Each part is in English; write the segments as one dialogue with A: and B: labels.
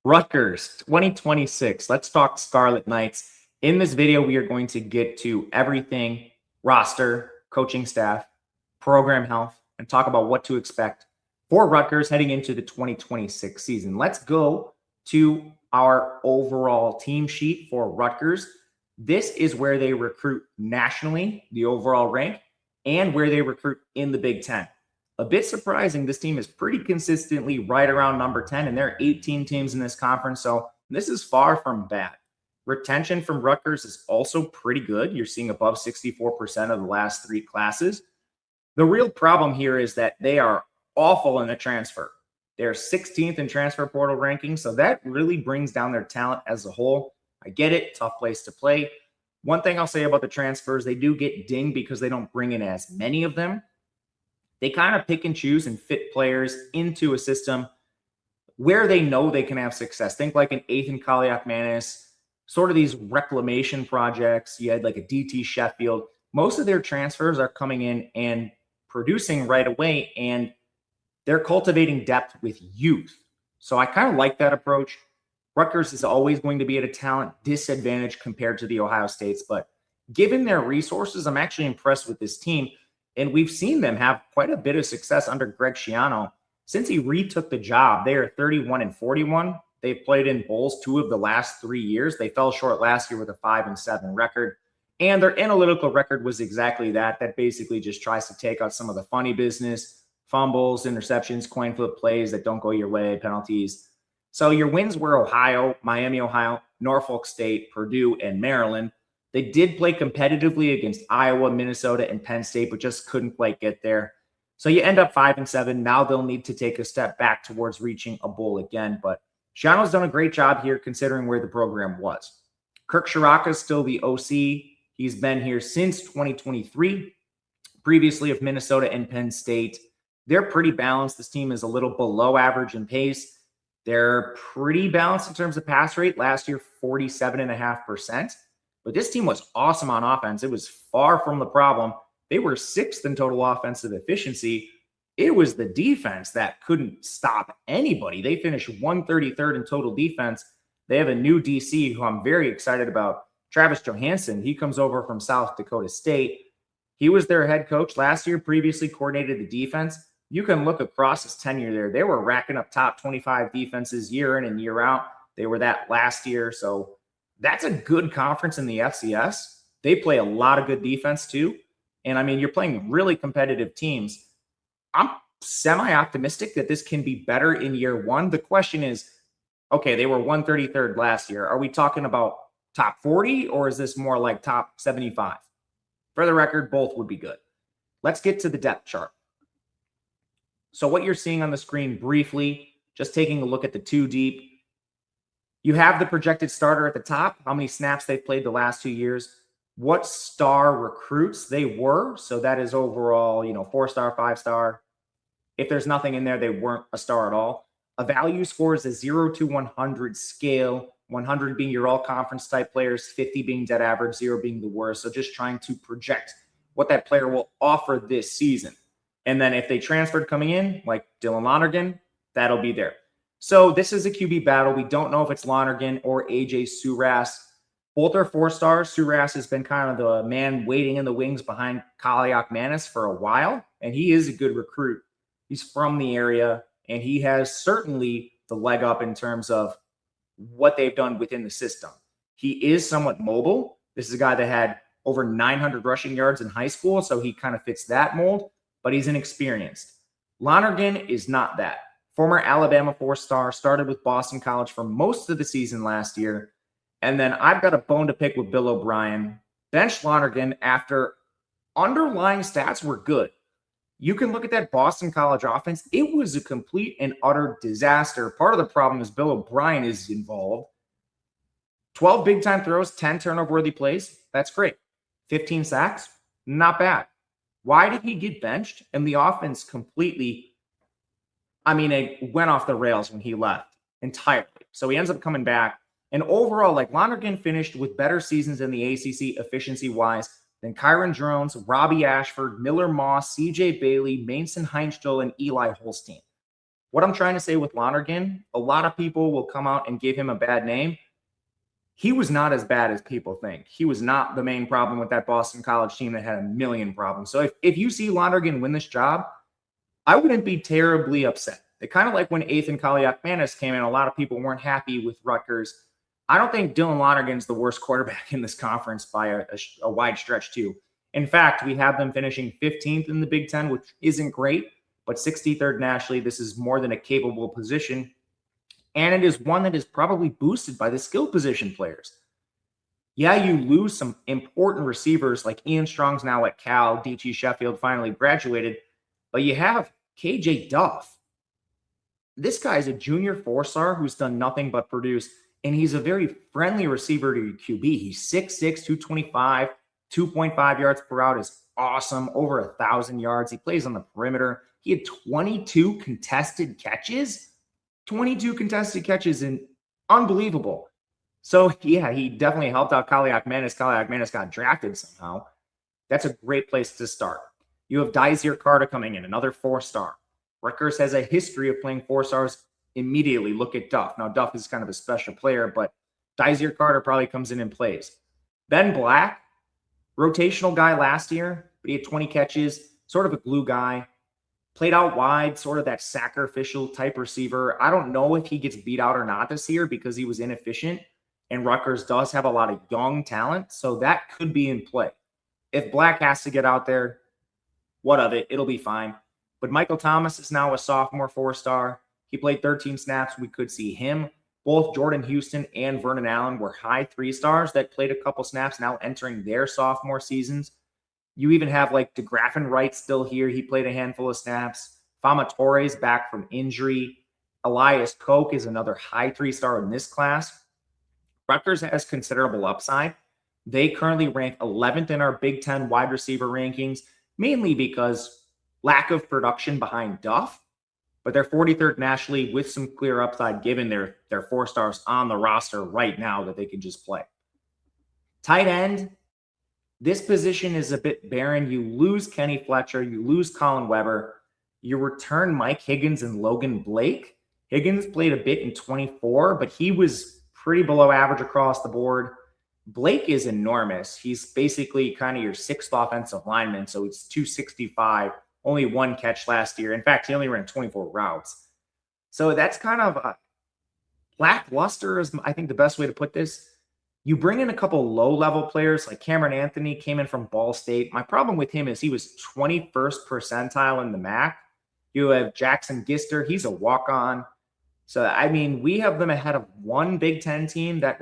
A: Rutgers 2026. Let's talk Scarlet Knights. In this video, we are going to get to everything roster, coaching staff, program health, and talk about what to expect for Rutgers heading into the 2026 season. Let's go to our overall team sheet for Rutgers. This is where they recruit nationally, the overall rank, and where they recruit in the Big Ten. A bit surprising, this team is pretty consistently right around number 10, and there are 18 teams in this conference, so this is far from bad. Retention from Rutgers is also pretty good. You're seeing above 64% of the last three classes. The real problem here is that they are awful in the transfer. They're 16th in transfer portal rankings, so that really brings down their talent as a whole. I get it, tough place to play. One thing I'll say about the transfers, they do get dinged because they don't bring in as many of them. They kind of pick and choose and fit players into a system where they know they can have success. Think like an Ethan Kaliak-Manis, sort of these reclamation projects. You had like a DT Sheffield. Most of their transfers are coming in and producing right away, and they're cultivating depth with youth. So I kind of like that approach. Rutgers is always going to be at a talent disadvantage compared to the Ohio States, but given their resources, I'm actually impressed with this team. And we've seen them have quite a bit of success under Greg Schiano. Since he retook the job, they are 31-41. They've played in bowls 2 of the last 3 years. They fell short last year with a 5-7 record. And their analytical record was exactly that. That basically just tries to take out some of the funny business, fumbles, interceptions, coin flip plays that don't go your way, penalties. So your wins were Ohio, Miami, Ohio, Norfolk State, Purdue, and Maryland. They did play competitively against Iowa, Minnesota, and Penn State, but just couldn't quite get there. So you end up 5-7. Now they'll need to take a step back towards reaching a bowl again. But Schiano's done a great job here considering where the program was. Kirk Shiraka is still the OC. He's been here since 2023, previously of Minnesota and Penn State. They're pretty balanced. This team is a little below average in pace. They're pretty balanced in terms of pass rate. Last year, 47.5%. But this team was awesome on offense. It was far from the problem. They were 6th in total offensive efficiency. It was the defense that couldn't stop anybody. They finished 133rd in total defense. They have a new DC who I'm very excited about, Travis Johansson. He comes over from South Dakota State. He was their head coach last year, previously coordinated the defense. You can look across his tenure there. They were racking up top 25 defenses year in and year out. They were that last year, so that's a good conference in the FCS. They play a lot of good defense too. And I mean, you're playing really competitive teams. I'm semi-optimistic that this can be better in year one. The question is, okay, they were 133rd last year. Are we talking about top 40 or is this more like top 75? For the record, both would be good. Let's get to the depth chart. So what you're seeing on the screen briefly, just taking a look at the 2 deep, you have the projected starter at the top, how many snaps they've played the last 2 years, what star recruits they were. So that is overall, 4-star, 5-star. If there's nothing in there, they weren't a star at all. A value score is a 0 to 100 scale, 100 being your all-conference type players, 50 being dead average, 0 being the worst. So just trying to project what that player will offer this season. And then if they transferred coming in, like Dylan Lonergan, that'll be there. So this is a QB battle. We don't know if it's Lonergan or AJ Suras. Both are 4-stars. Suras has been kind of the man waiting in the wings behind Kaliak-Manis for a while, and he is a good recruit. He's from the area, and he has certainly the leg up in terms of what they've done within the system. He is somewhat mobile. This is a guy that had over 900 rushing yards in high school, so he kind of fits that mold, but he's inexperienced. Lonergan is not that. Former Alabama 4-star, started with Boston College for most of the season last year. And then I've got a bone to pick with Bill O'Brien. Bench Lonergan after underlying stats were good. You can look at that Boston College offense. It was a complete and utter disaster. Part of the problem is Bill O'Brien is involved. 12 big-time throws, 10 turnover-worthy plays. That's great. 15 sacks, not bad. Why did he get benched? And the offense completely, it went off the rails when he left entirely. So he ends up coming back. And overall, Lonergan finished with better seasons in the ACC efficiency-wise than Kyron Jones, Robbie Ashford, Miller Moss, CJ Bailey, Mason Heinzstall, and Eli Holstein. What I'm trying to say with Lonergan, a lot of people will come out and give him a bad name. He was not as bad as people think. He was not the main problem with that Boston College team that had a million problems. So if you see Lonergan win this job, I wouldn't be terribly upset. It kind of like when Ethan Kaliakmanis came in, a lot of people weren't happy with Rutgers. I don't think Dylan Lonergan's the worst quarterback in this conference by a wide stretch, too. In fact, we have them finishing 15th in the Big Ten, which isn't great, but 63rd nationally. This is more than a capable position. And it is one that is probably boosted by the skill position players. Yeah, you lose some important receivers like Ian Strong's now at Cal, D.T. Sheffield finally graduated, but you have KJ Duff. This guy is a junior 4-star who's done nothing but produce, and he's a very friendly receiver to your QB. He's 6'6", 225, 2.5 yards per route is awesome, over 1,000 yards. He plays on the perimeter. He had 22 contested catches. 22 contested catches, and unbelievable. So, yeah, he definitely helped out Kaliakmanis. Kaliakmanis got drafted somehow. That's a great place to start. You have Daisier Carter coming in, another 4-star. Rutgers has a history of playing 4-stars immediately. Look at Duff. Now, Duff is kind of a special player, but Daisier Carter probably comes in and plays. Ben Black, rotational guy last year, but he had 20 catches, sort of a glue guy. Played out wide, sort of that sacrificial type receiver. I don't know if he gets beat out or not this year because he was inefficient, and Rutgers does have a lot of young talent, so that could be in play. If Black has to get out there, what of it? It'll be fine. But Michael Thomas is now a sophomore 4-star. He played 13 snaps. We could see him. Both Jordan Houston and Vernon Allen were high 3-stars that played a couple snaps, now entering their sophomore seasons. You even have like DeGraffin Wright still here. He played a handful of snaps. Fama Torres back from injury. Elias Koch is another high 3-star in this class. Rutgers has considerable upside. They currently rank 11th in our Big Ten wide receiver rankings, mainly because lack of production behind Duff, but they're 43rd nationally with some clear upside given their 4-stars on the roster right now that they can just play. Tight end. This position is a bit barren. You lose Kenny Fletcher. You lose Colin Weber. You return Mike Higgins and Logan Blake. Higgins played a bit in 24, but he was pretty below average across the board. Blake is enormous. He's basically kind of your 6th offensive lineman, so it's 265, only 1 catch last year. In fact, he only ran 24 routes. So that's kind of lackluster is, I think, the best way to put this. You bring in a couple low-level players like Cameron Anthony came in from Ball State. My problem with him is he was 21st percentile in the MAC. You have Jackson Gister. He's a walk-on. So, I mean, we have them ahead of one Big Ten team that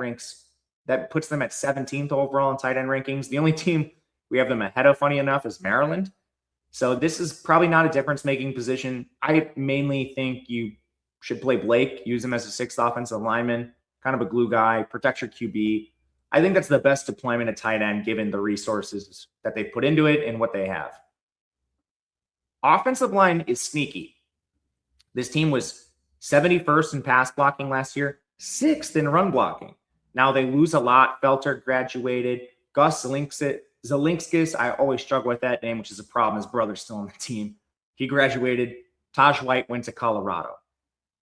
A: puts them at 17th overall in tight end rankings. The only team we have them ahead of, funny enough, is Maryland. So this is probably not a difference-making position. I mainly think you should play Blake, use him as a 6th offensive lineman, kind of a glue guy, protect your QB. I think that's the best deployment at tight end given the resources that they put into it and what they have. Offensive line is sneaky. This team was 71st in pass blocking last year, 6th in run blocking. Now they lose a lot. Felter graduated. Gus Zelinskis, I always struggle with that name, which is a problem. His brother's still on the team. He graduated. Taj White went to Colorado.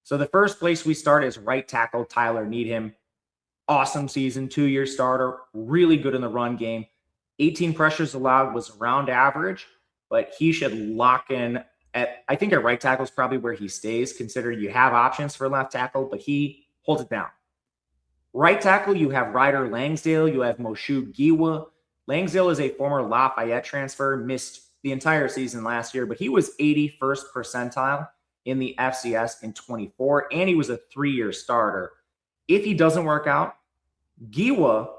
A: So the first place we start is right tackle Tyler Needham. Awesome season, 2-year starter, really good in the run game. 18 pressures allowed was around average, but he should lock in I think at right tackle is probably where he stays, considering you have options for left tackle, but he holds it down. Right tackle, you have Ryder Langsdale, you have Moshood Giwa. Langsdale is a former Lafayette transfer, missed the entire season last year, but he was 81st percentile in the FCS in 24, and he was a 3-year starter. If he doesn't work out, Giwa,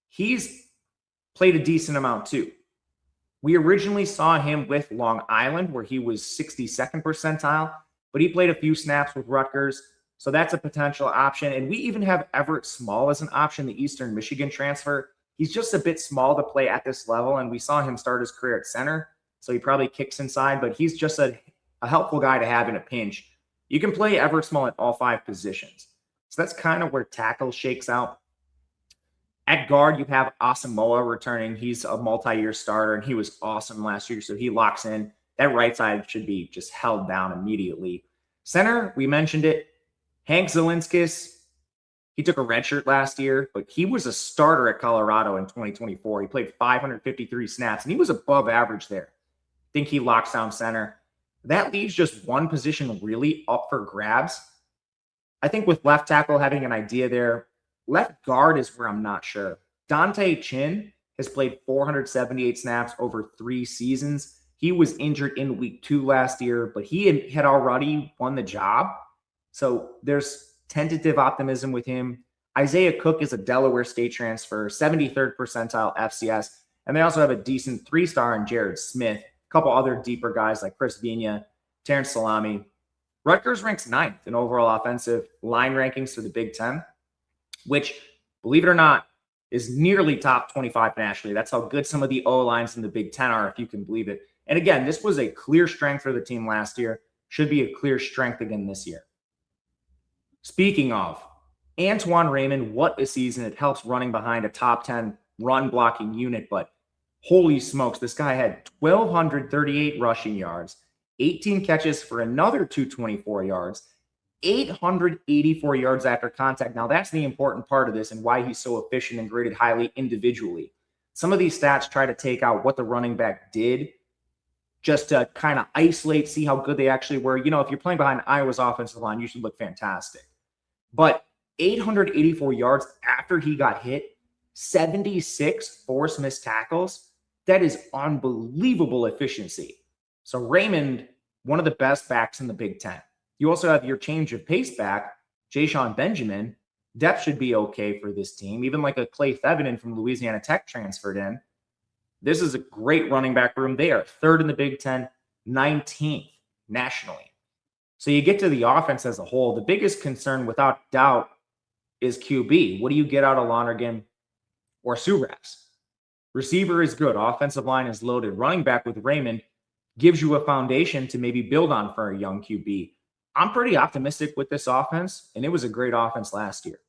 A: he's played a decent amount too. We originally saw him with Long Island, where he was 62nd percentile, but he played a few snaps with Rutgers, so that's a potential option. And we even have Everett Small as an option, the Eastern Michigan transfer. He's just a bit small to play at this level, and we saw him start his career at center, so he probably kicks inside, but he's just a helpful guy to have in a pinch. You can play Everett Small at all 5 positions. So that's kind of where tackle shakes out. At guard, you have Asamoah returning. He's a multi-year starter, and he was awesome last year, so he locks in. That right side should be just held down immediately. Center, we mentioned it. Hank Zielinskis, he took a red shirt last year, but he was a starter at Colorado in 2024. He played 553 snaps, and he was above average there. I think he locks down center. That leaves just one position really up for grabs. I think with left tackle having an idea there, left guard is where I'm not sure. Dante Chin has played 478 snaps over 3 seasons. He was injured in week 2 last year, but he had already won the job. So there's tentative optimism with him. Isaiah Cook is a Delaware State transfer, 73rd percentile FCS. And they also have a decent 3-star in Jared Smith, a couple other deeper guys like Chris Vina, Terrence Salami. Rutgers ranks 9th in overall offensive line rankings for the Big Ten, which, believe it or not, is nearly top 25 nationally. That's how good some of the O-lines in the Big Ten are, if you can believe it. And again, this was a clear strength for the team last year. Should be a clear strength again this year. Speaking of, Antoine Raymond, what a season. It helps running behind a top 10 run blocking unit, but holy smokes, this guy had 1,238 rushing yards, 18 catches for another 224 yards, 884 yards after contact. Now, that's the important part of this and why he's so efficient and graded highly individually. Some of these stats try to take out what the running back did just to kind of isolate, see how good they actually were. You know, if you're playing behind Iowa's offensive line, you should look fantastic. But 884 yards after he got hit, 76 forced missed tackles. That is unbelievable efficiency. So Raymond, one of the best backs in the Big Ten. You also have your change of pace back, Ja'Shawn Benjamin. Depth should be okay for this team. Even like a Clay Thevenin from Louisiana Tech transferred in. This is a great running back room. They are 3rd in the Big Ten, 19th nationally. So you get to the offense as a whole. The biggest concern, without doubt, is QB. What do you get out of Lonergan or Suras? Receiver is good. Offensive line is loaded. Running back with Raymond gives you a foundation to maybe build on for a young QB. I'm pretty optimistic with this offense, and it was a great offense last year.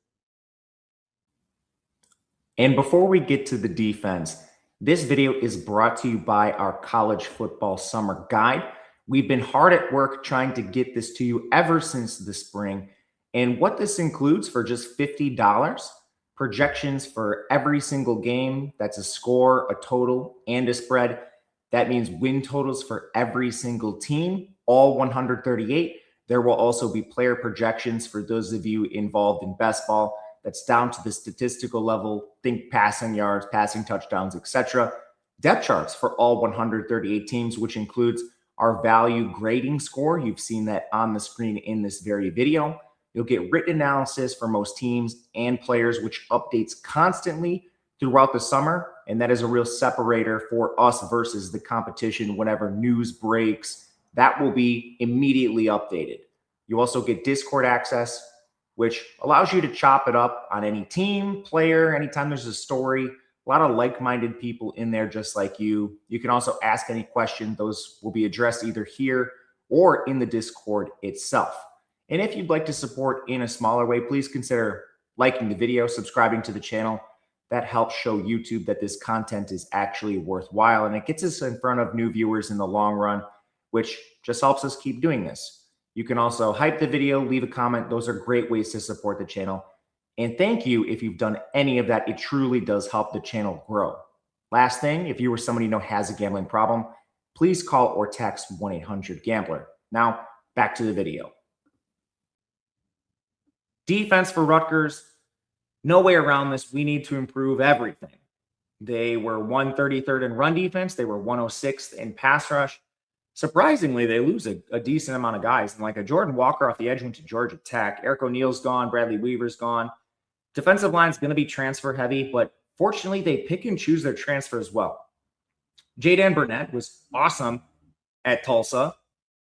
A: And before we get to the defense, this video is brought to you by our College Football Summer Guide. We've been hard at work trying to get this to you ever since the spring. And what this includes for just $50, projections for every single game. That's a score, a total, and a spread. That means win totals for every single team, all 138. There will also be player projections for those of you involved in best ball. That's down to the statistical level. Think passing yards, passing touchdowns, etc. Depth charts for all 138 teams, which includes our value grading score. You've seen that on the screen in this very video. You'll get written analysis for most teams and players, which updates constantly throughout the summer. And that is a real separator for us versus the competition. Whenever news breaks, that will be immediately updated. You also get Discord access, which allows you to chop it up on any team, player, anytime there's a story. A lot of like-minded people in there just like you. You can also ask any question. Those will be addressed either here or in the Discord itself. And if you'd like to support in a smaller way, please consider liking the video, subscribing to the channel. That helps show YouTube that this content is actually worthwhile, and it gets us in front of new viewers in the long run, which just helps us keep doing this. You can also hype the video, leave a comment. Those are great ways to support the channel. And thank you if you've done any of that. It truly does help the channel grow. Last thing, if you or somebody you know has a gambling problem, please call or text 1-800-GAMBLER. Now, back to the video. Defense for Rutgers, no way around this. We need to improve everything. They were 133rd in run defense. They were 106th in pass rush. Surprisingly, they lose a decent amount of guys. And like a Jordan Walker off the edge went to Georgia Tech. Eric O'Neal's gone. Bradley Weaver's gone. Defensive line's going to be transfer heavy, but fortunately, they pick and choose their transfers well. Jaden Burnett was awesome at Tulsa.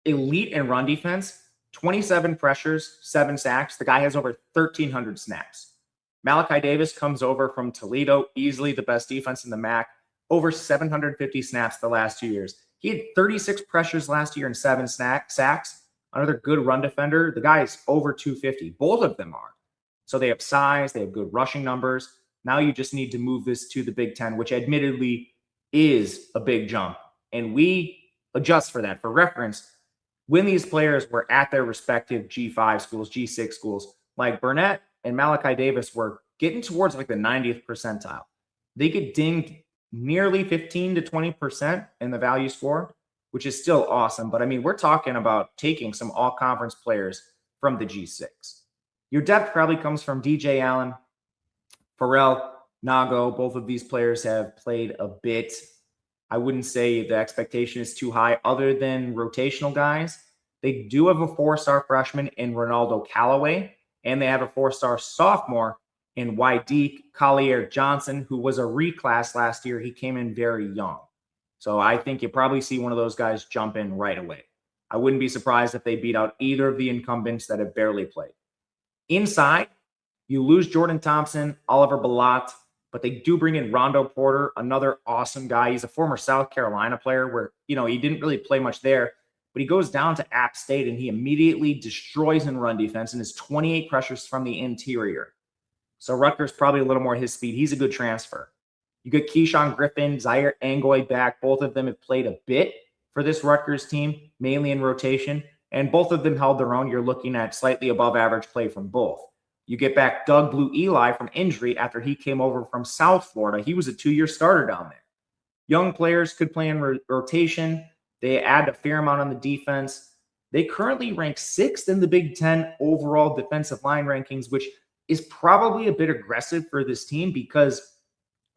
A: Elite in run defense, 27 pressures, 7 sacks. The guy has over 1,300 snaps. Malachi Davis comes over from Toledo, easily the best defense in the MAC, over 750 snaps the last 2 years. He had 36 pressures last year and 7 sacks. Another good run defender. The guy is over 250. Both of them are. So they have size. They have good rushing numbers. Now you just need to move this to the Big Ten, which admittedly is a big jump. And we adjust for that. For reference, when these players were at their respective G5 schools, G6 schools, like Burnett and Malachi Davis were getting towards like the 90th percentile. They get dinged nearly 15 to 20% in the value score, which is still awesome. But I mean, we're talking about taking some all-conference players from the G6. Your depth probably comes from DJ Allen, Pharrell, Nago. Both of these players have played a bit. I wouldn't say the expectation is too high other than rotational guys. They do have a 4-star freshman in Ronaldo Callaway, and they have a 4-star sophomore in YD Collier Johnson, who was a reclass last year. He came in very young. So I think you probably see one of those guys jump in right away. I wouldn't be surprised if they beat out either of the incumbents that have barely played. Inside, you lose Jordan Thompson, Oliver Balat, but they do bring in Rondo Porter, another awesome guy. He's a former South Carolina player where, he didn't really play much there, but he goes down to App State and he immediately destroys in run defense and has 28 pressures from the interior. So Rutgers probably a little more his speed. He's a good transfer. You get Keyshawn Griffin, Zaire Angoy back. Both of them have played a bit for this Rutgers team, mainly in rotation, and both of them held their own. You're looking at slightly above average play from both. You get back Doug Blue Eli from injury after he came over from South Florida. He was a 2-year starter down there. Young players could play in rotation. They add a fair amount on the defense. They currently rank 6th in the Big Ten overall defensive line rankings, which is probably a bit aggressive for this team because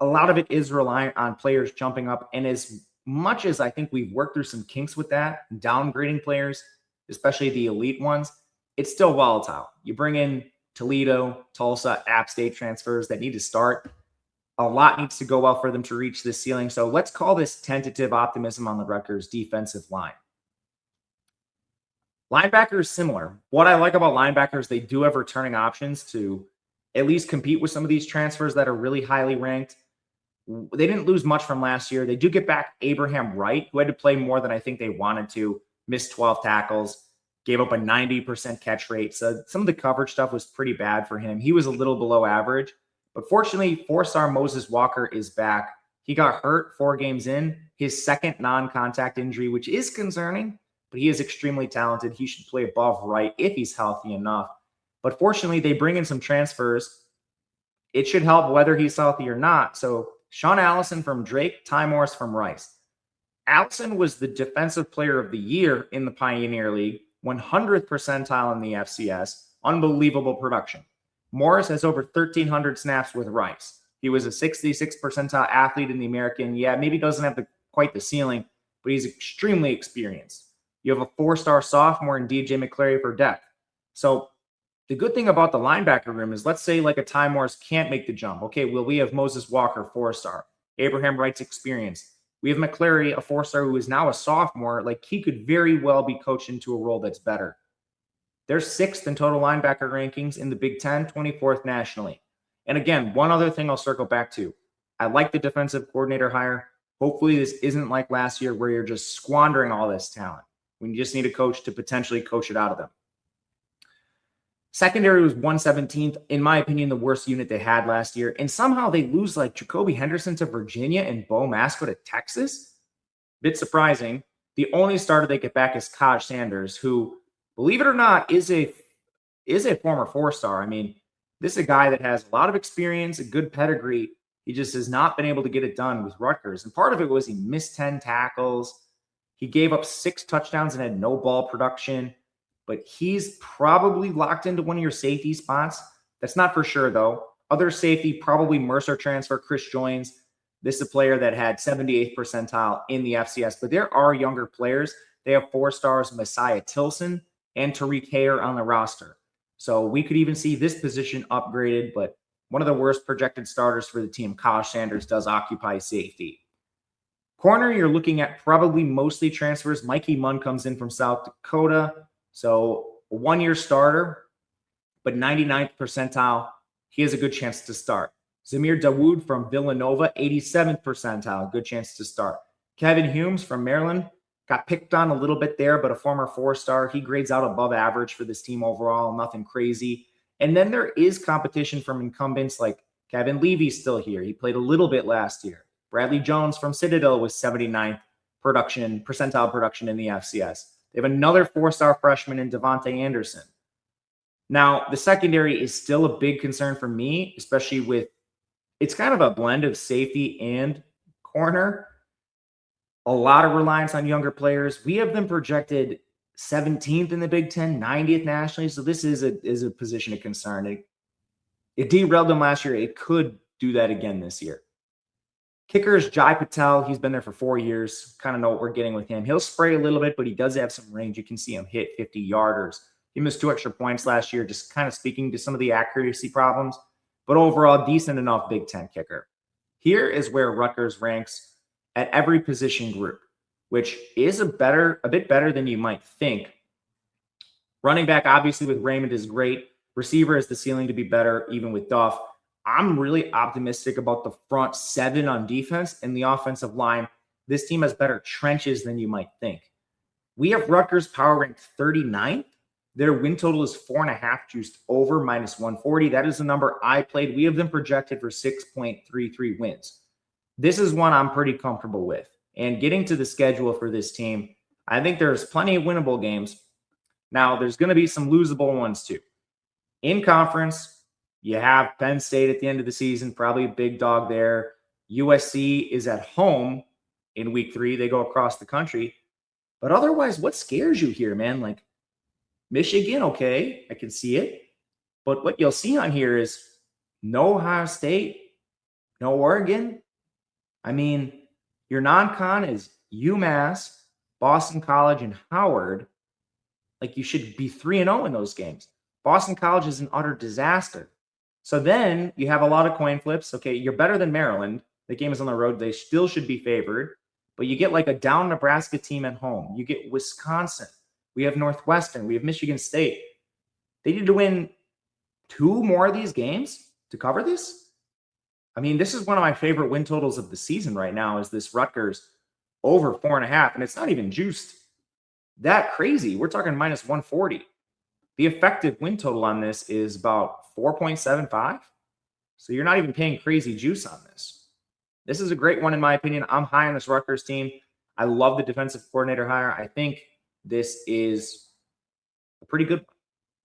A: a lot of it is reliant on players jumping up. And as much as I think we've worked through some kinks with that, downgrading players, especially the elite ones, it's still volatile. You bring in Toledo, Tulsa, App State transfers that need to start. A lot needs to go well for them to reach this ceiling. So let's call this tentative optimism on the Rutgers defensive line. Linebackers, similar. What I like about linebackers, they do have returning options to at least compete with some of these transfers that are really highly ranked. They didn't lose much from last year. They do get back Abraham Wright, who had to play more than I think they wanted to, missed 12 tackles, gave up a 90% catch rate. So some of the coverage stuff was pretty bad for him. He was a little below average. But fortunately, 4-star Moses Walker is back. He got hurt 4 games in, his second non-contact injury, which is concerning, but he is extremely talented. He should play above right if he's healthy enough. But fortunately, they bring in some transfers. It should help whether he's healthy or not. So Sean Allison from Drake, Ty Morris from Rice. Allison was the Defensive Player of the Year in the Pioneer League, 100th percentile in the FCS, unbelievable production. Morris has over 1,300 snaps with Rice. He was a 66th percentile athlete in the American. Yeah, maybe doesn't have quite the ceiling, but he's extremely experienced. You have a 4-star sophomore in DJ McClary for depth. So the good thing about the linebacker room is, let's say like a Ty Morris can't make the jump. Okay, well, we have Moses Walker, 4-star. Abraham Wright's experience. We have McClary, a 4-star who is now a sophomore. Like, he could very well be coached into a role that's better. They're 6th in total linebacker rankings in the Big Ten, 24th nationally. And again, one other thing I'll circle back to. I like the defensive coordinator hire. Hopefully this isn't like last year where you're just squandering all this talent when you just need a coach to potentially coach it out of them. Secondary was 117th, in my opinion, the worst unit they had last year. And somehow they lose like Jacoby Henderson to Virginia and Bo Masco to Texas. Bit surprising. The only starter they get back is Kaj Sanders, who, believe it or not, is a former 4-star. I mean, this is a guy that has a lot of experience, a good pedigree. He just has not been able to get it done with Rutgers. And part of it was he missed 10 tackles. He gave up 6 touchdowns and had no ball production. But he's probably locked into one of your safety spots. That's not for sure, though. Other safety, probably Mercer transfer, Chris Joins. This is a player that had 78th percentile in the FCS. But there are younger players. They have 4-stars, Messiah Tilson and Tariq Hayer on the roster. So we could even see this position upgraded. But one of the worst projected starters for the team, Kaj Sanders, does occupy safety. Corner, you're looking at probably mostly transfers. Mikey Munn comes in from South Dakota. So a 1-year starter, but 99th percentile. He has a good chance to start. Zamir Dawood from Villanova, 87th percentile. Good chance to start. Kevin Humes from Maryland got picked on a little bit there, but a former 4-star. He grades out above average for this team overall. Nothing crazy. And then there is competition from incumbents like Kevin Levy's still here. He played a little bit last year. Bradley Jones from Citadel was 79th percentile production in the FCS. They have another 4-star freshman in Devontae Anderson. Now, the secondary is still a big concern for me, especially with it's kind of a blend of safety and corner. A lot of reliance on younger players. We have them projected 17th in the Big Ten, 90th nationally. So this is a position of concern. It derailed them last year. It could do that again this year. Kicker is Jai Patel. He's been there for 4 years. Kind of know what we're getting with him. He'll spray a little bit, but he does have some range. You can see him hit 50-yarders. He missed 2 extra points last year, just kind of speaking to some of the accuracy problems. But overall, decent enough Big Ten kicker. Here is where Rutgers ranks at every position group, which is a bit better than you might think. Running back, obviously, with Raymond is great. Receiver has the ceiling to be better, even with Duff. I'm really optimistic about the front 7 on defense and the offensive line. This team has better trenches than you might think. We have Rutgers power ranked 39th. Their win total is 4.5, juiced over -140. That is the number I played. We have them projected for 6.33 wins. This is one I'm pretty comfortable with. And getting to the schedule for this team, I think there's plenty of winnable games. Now, there's going to be some losable ones too. In conference, you have Penn State at the end of the season, probably a big dog there. USC is at home in week 3. They go across the country. But otherwise, what scares you here, man? Like Michigan, okay, I can see it. But what you'll see on here is no Ohio State, no Oregon. I mean, your non-con is UMass, Boston College, and Howard. Like you should be 3-0 in those games. Boston College is an utter disaster. So then you have a lot of coin flips. Okay, you're better than Maryland. The game is on the road. They still should be favored. But you get like a down Nebraska team at home. You get Wisconsin. We have Northwestern. We have Michigan State. They need to win 2 more of these games to cover this. I mean, this is one of my favorite win totals of the season right now is this Rutgers over 4.5. And it's not even juiced that crazy. We're talking -140. The effective win total on this is about 4.75. So you're not even paying crazy juice on this. This is a great one, in my opinion. I'm high on this Rutgers team. I love the defensive coordinator hire. I think this is a pretty good one.